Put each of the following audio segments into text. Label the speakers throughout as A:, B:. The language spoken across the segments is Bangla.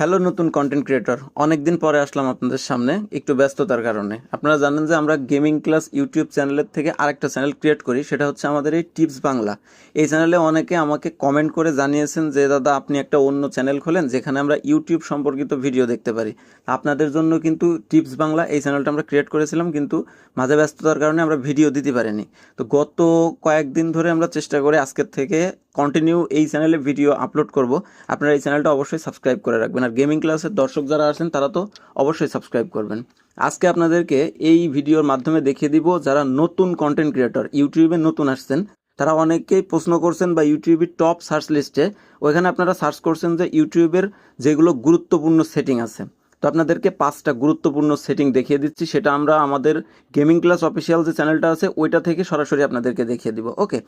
A: হ্যালো নতুন কন্টেন্ট ক্রিয়েটর, অনেকদিন পরে আসলাম আপনাদের সামনে একটু ব্যস্ততার কারণে। আপনারা জানেন যে আমরা গেমিং ক্লাস ইউটিউব চ্যানেলের থেকে আরেকটা চ্যানেল ক্রিয়েট করি, সেটা হচ্ছে আমাদের এই টিপস বাংলা। এই চ্যানেলে অনেকে আমাকে কমেন্ট করে জানিয়েছেন যে দাদা আপনি একটা অন্য চ্যানেল খোলেন যেখানে আমরা ইউটিউব সম্পর্কিত ভিডিও দেখতে পারি। আপনাদের জন্য কিন্তু টিপস বাংলা এই চ্যানেলটা আমরা ক্রিয়েট করেছিলাম, কিন্তু মাঝে ব্যস্ততার কারণে আমরা ভিডিও দিতে পারিনি। তো গত কয়েকদিন ধরে আমরা চেষ্টা করে আজকের থেকে কন্টিনিউ এই চ্যানেলে ভিডিও আপলোড করব। আপনারা এই চ্যানেলটা অবশ্যই সাবস্ক্রাইব করে রাখবেন, আর গেমিং ক্লাসের দর্শক যারা আছেন তারা তো অবশ্যই সাবস্ক্রাইব করবেন। আজকে আপনাদেরকে এই ভিডিওর মাধ্যমে দেখিয়ে দিব যারা নতুন কন্টেন্ট ক্রিয়েটর, ইউটিউবে নতুন আসছেন, তারা অনেকেই প্রশ্ন করছেন বা ইউটিউবের টপ সার্চ লিস্টে ওইখানে আপনারা সার্চ করছেন যে ইউটিউবের যেগুলো গুরুত্বপূর্ণ সেটিং আছে। তো আপনাদেরকে 5টা গুরুত্বপূর্ণ সেটিং দেখিয়ে দিচ্ছি, সেটা আমরা আমাদের গেমিং ক্লাস অফিসিয়াল যে চ্যানেলটা আছে ওইটা থেকে সরাসরি আপনাদেরকে দেখিয়ে দিব। ওকে,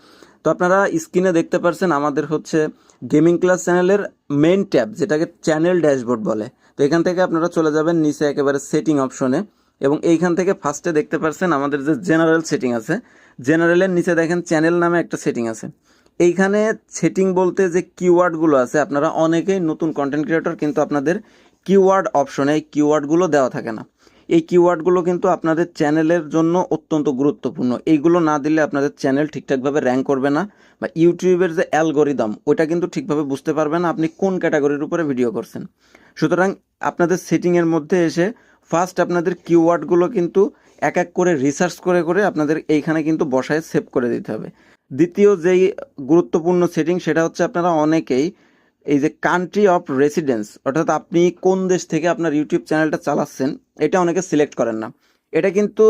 A: তো আপনারা স্ক্রিনে দেখতে পাচ্ছেন আমাদের হচ্ছে গেমিং ক্লাস চ্যানেলের মেইন ট্যাব, যেটাকে চ্যানেল ড্যাশবোর্ড বলে। তো এখান থেকে আপনারা চলে যাবেন নিচে একেবারে সেটিং অপশনে, এবং এইখান থেকে ফার্স্টে দেখতে পাচ্ছেন আমাদের যে জেনারেল সেটিং আছে, জেনারেলের নিচে দেখেন চ্যানেল নামে একটা সেটিং আছে। এইখানে সেটিং বলতে যে কিওয়ার্ডগুলো আছে, আপনারা অনেকেই নতুন কন্টেন্ট ক্রিয়েটর, কিন্তু আপনাদের কিওয়ার্ড অপশনে এই কিওয়ার্ডগুলো দেওয়া থাকে না। এই কিওয়ার্ডগুলো কিন্তু আপনাদের চ্যানেলের জন্য অত্যন্ত গুরুত্বপূর্ণ। এইগুলো না দিলে আপনাদের চ্যানেল ঠিকঠাকভাবে র্যাঙ্ক করবে না, বা ইউটিউবের যে অ্যালগোরিদম ওইটা কিন্তু ঠিকভাবে বুঝতে পারবে না আপনি কোন ক্যাটাগরির উপরে ভিডিও করছেন। সুতরাং আপনাদের সেটিংয়ের মধ্যে এসে ফার্স্ট আপনাদের কিওয়ার্ডগুলো কিন্তু এক এক করে রিসার্চ করে করে আপনাদের এইখানে কিন্তু বসায় সেভ করে দিতে হবে। দ্বিতীয় যেই গুরুত্বপূর্ণ সেটিং সেটা হচ্ছে আপনারা অনেকেই এই যে কান্ট্রি অফ রেসিডেন্স, অর্থাৎ আপনি কোন দেশ থেকে আপনার ইউটিউব চ্যানেলটা চালাচ্ছেন, এটা অনেকে সিলেক্ট করেন না। এটা কিন্তু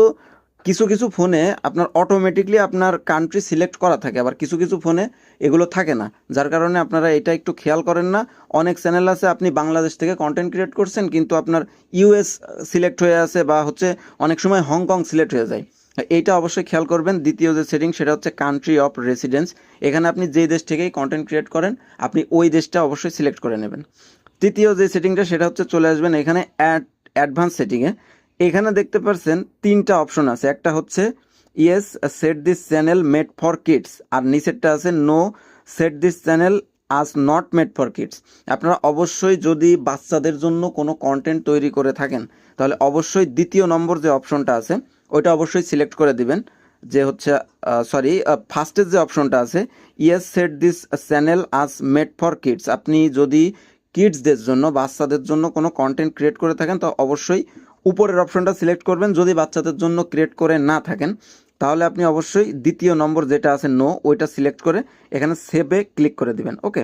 A: কিছু কিছু ফোনে আপনার অটোমেটিকলি আপনার কান্ট্রি সিলেক্ট করা থাকে, আবার কিছু কিছু ফোনে এগুলো থাকে না, যার কারণে আপনারা এটা একটু খেয়াল করেন না। অনেক চ্যানেল আছে আপনি বাংলাদেশ থেকে কন্টেন্ট ক্রিয়েট করছেন, কিন্তু আপনার ইউএস সিলেক্ট হয়ে আছে, বা হচ্ছে অনেক সময় হংকং সিলেক্ট হয়ে যায়। এইটা অবশ্যই খেয়াল করবেন। দ্বিতীয় যে সেটিং সেটা হচ্ছে কান্ট্রি অফ রেসিডেন্স। এখানে আপনি যেই দেশ থেকেই কন্টেন্ট ক্রিয়েট করেন আপনি ওই দেশটা অবশ্যই সিলেক্ট করে নেবেন। তৃতীয় যে সেটিংটা সেটা হচ্ছে চলে আসবেন এখানে অ্যাডভান্স সেটিংয়ে। এখানে দেখতে পাচ্ছেন 3টা অপশন আছে। একটা হচ্ছে yes set this channel made for kids, আর নিচেরটা আছে no set this channel as not made for kids. আপনারা অবশ্যই যদি বাচ্চাদের জন্য কোনো কন্টেন্ট তৈরি করে থাকেন তাহলে অবশ্যই দ্বিতীয় নম্বর যে অপশনটা আছে ওইটা অবশ্যই সিলেক্ট করে দিবেন, যে হচ্ছে ফার্স্টের যে অপশনটা আছে ইয়েস সেট দিস চ্যানেল আজ মেড ফর কিডস। আপনি যদি কিডসদের জন্য, বাচ্চাদের জন্য কোনো কন্টেন্ট ক্রিয়েট করে থাকেন তো অবশ্যই উপরের অপশনটা সিলেক্ট করবেন। যদি বাচ্চাদের জন্য ক্রিয়েট করে না থাকেন তাহলে আপনি অবশ্যই দ্বিতীয় নম্বর যেটা আছে নো, ওইটা সিলেক্ট করে এখানে সেভে ক্লিক করে দিবেন। ওকে,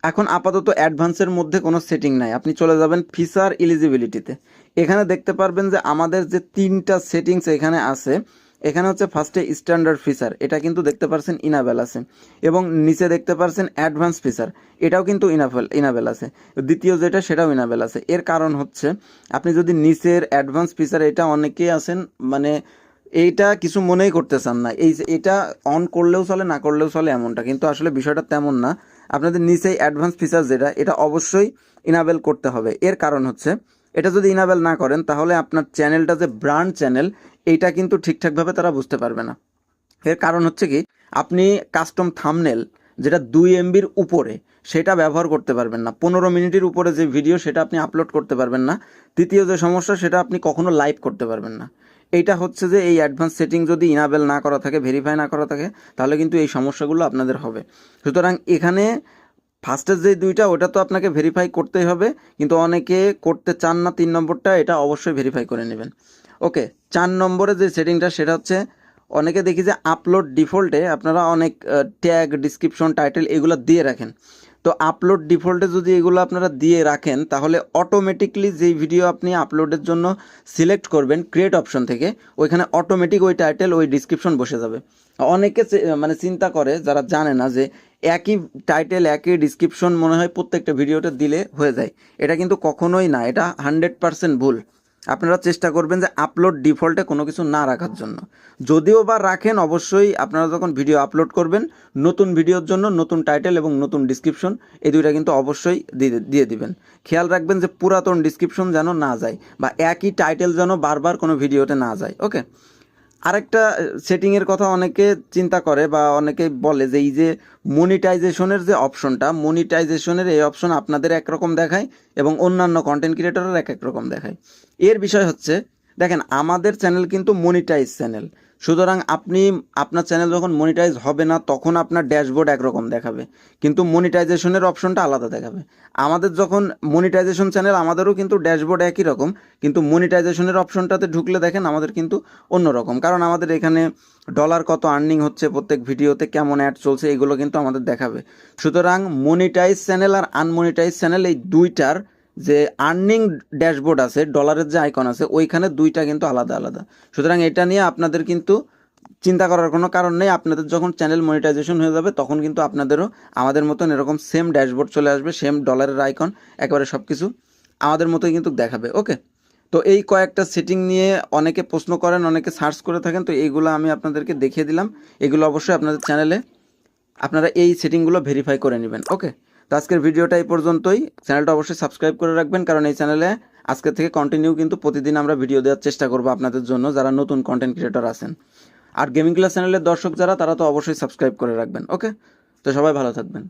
A: এখন আপাতত অ্যাডভান্সের মধ্যে কোনো সেটিং নাই, আপনি চলে যাবেন ফিচার এলিজিবিলিটিতে। এখানে দেখতে পারবেন যে আমাদের যে 3টা সেটিংস এখানে আছে, এখানে হচ্ছে ফার্স্টে স্ট্যান্ডার্ড ফিচার, এটা কিন্তু দেখতে পারছেন ইনাবেল আছে, এবং নিচে দেখতে পারছেন অ্যাডভান্স ফিচার, এটাও কিন্তু ইনাবেল আছে। দ্বিতীয় যেটা সেটাও ইনাবেল আছে। এর কারণ হচ্ছে আপনি যদি নিচের অ্যাডভান্স ফিচার, এটা অনেকেই আছেন মানে এইটা কিছু মনেই করতে চান না, এই যে এটা অন করলেও চলে না করলেও চলে এমনটা, কিন্তু আসলে বিষয়টা তেমন না। আপনাদের নিচেই অ্যাডভান্স ফিচার যেটা, এটা অবশ্যই ইনাবেল করতে হবে। এর কারণ হচ্ছে এটা যদি ইনাবেল না করেন তাহলে আপনার চ্যানেলটা যে ব্র্যান্ড চ্যানেল এইটা কিন্তু ঠিকঠাকভাবে তারা বুঝতে পারবে না। এর কারণ হচ্ছে কি, আপনি কাস্টম থাম্বনেল যেটা 2 MBর উপরে সেটা ব্যবহার করতে পারবেন না, 15 মিনিটের উপরে যে ভিডিও সেটা আপনি আপলোড করতে পারবেন না। তৃতীয় যে সমস্যা সেটা আপনি কখনো লাইভ করতে পারবেন না। এইটা হচ্ছে যে এই অ্যাডভান্স সেটিং যদি ইনাবেল না করা থাকে, ভেরিফাই না করা থাকে, তাহলে কিন্তু এই সমস্যাগুলো আপনাদের হবে। সুতরাং এখানে ফার্স্টের যে 2টা ওটা তো আপনাকে ভেরিফাই করতেই হবে, কিন্তু অনেকে করতে চান না 3 নম্বরটা, এটা অবশ্যই ভেরিফাই করে নেবেন। ওকে, 4 নম্বরে যে সেটিংটা সেটা হচ্ছে অনেকে দেখি যে আপলোড ডিফল্টে আপনারা অনেক ট্যাগ, ডিসক্রিপশন, টাইটেল এগুলো দিয়ে রাখেন। তো আপলোড ডিফল্টে যদি এগুলো আপনারা দিয়ে রাখেন তাহলে অটোমেটিকলি যেই ভিডিও আপনি আপলোডের জন্য সিলেক্ট করবেন ক্রিয়েট অপশন থেকে, ওইখানে অটোমেটিক ওই টাইটেল, ওই ডিসক্রিপশন বসে যাবে। অনেকে মানে চিন্তা করে যারা জানে না যে একই টাইটেল, একই ডিসক্রিপশন মনে হয় প্রত্যেকটা ভিডিওতে দিলে হয়ে যায়। এটা কিন্তু কখনোই না, এটা 100% ভুল। আপনারা চেষ্টা করবেন যে আপলোড ডিফল্টে কোনো কিছু না রাখার জন্য। যদিও বা রাখেন, অবশ্যই আপনারা যখন ভিডিও আপলোড করবেন নতুন ভিডিওর জন্য নতুন টাইটেল এবং নতুন ডিসক্রিপশন এই দুইটা কিন্তু অবশ্যই দিয়ে দিবেন। খেয়াল রাখবেন যে পুরাতন ডিসক্রিপশন যেন না যায়, বা একই টাইটেল যেন বারবার কোনো ভিডিওতে না যায়। ওকে, আরেকটা সেটিংয়ের কথা অনেকে চিন্তা করে বা অনেকে বলে যে এই যে মনিটাইজেশনের যে অপশনটা, মনিটাইজেশনের এই অপশন আপনাদের একরকম দেখায় এবং অন্যান্য কন্টেন্ট ক্রিয়েটরের এক এক রকম দেখায়। এর বিষয় হচ্ছে, দেখেন আমাদের চ্যানেল কিন্তু মনিটাইজ চ্যানেল, সুতরাং আপনি আপনার চ্যানেল যখন মনিটাইজ হবে না তখন আপনার ড্যাশবোর্ড একরকম দেখাবে, কিন্তু মনিটাইজেশনের অপশনটা আলাদা দেখাবে। আমাদের যখন মনিটাইজেশন চ্যানেল, আমাদেরও কিন্তু ড্যাশবোর্ড একই রকম, কিন্তু মনিটাইজেশনের অপশনটাতে ঢুকলে দেখেন আমাদের কিন্তু অন্যরকম, কারণ আমাদের এখানে ডলার কত আর্নিং হচ্ছে, প্রত্যেক ভিডিওতে কেমন অ্যাড চলছে, এগুলো কিন্তু আমাদের দেখাবে। সুতরাং মনিটাইজ চ্যানেল আর আনমনিটাইজ চ্যানেল এই দুইটার যে আর্নিং ড্যাশবোর্ড আছে, ডলারের যে আইকন আছে, ওইখানে দুইটা কিন্তু আলাদা আলাদা। সুতরাং এটা নিয়ে আপনাদের কিন্তু চিন্তা করার কোনো কারণ নেই। আপনাদের যখন চ্যানেল মনিটাইজেশন হয়ে যাবে তখন কিন্তু আপনাদেরও আমাদের মতন এরকম সেম ড্যাশবোর্ড চলে আসবে, সেম ডলারের আইকন, একেবারে সব কিছু আমাদের মতোই কিন্তু দেখাবে। ওকে, তো এই কয়েকটা সেটিং নিয়ে অনেকে প্রশ্ন করেন, অনেকে সার্চ করে থাকেন, তো এইগুলো আমি আপনাদেরকে দেখিয়ে দিলাম। এগুলো অবশ্যই আপনাদের চ্যানেলে আপনারা এই সেটিংগুলো ভেরিফাই করে নেবেন। ওকে, তো আজকের ভিডিওটা এই পর্যন্তই। চ্যানেলটা অবশ্যই সাবস্ক্রাইব করে রাখবেন, কারণ এই চ্যানেলে আজকে থেকে কন্টিনিউ কিন্তু প্রতিদিন আমরা ভিডিও দেওয়ার চেষ্টা করবো আপনাদের জন্য, যারা নতুন কন্টেন্ট ক্রিয়েটর আছেন। আর গেমিং ক্লাস চ্যানেলের দর্শক যারা, তারা তো অবশ্যই সাবস্ক্রাইব করে রাখবেন। ওকে, তো সবাই ভালো থাকবেন।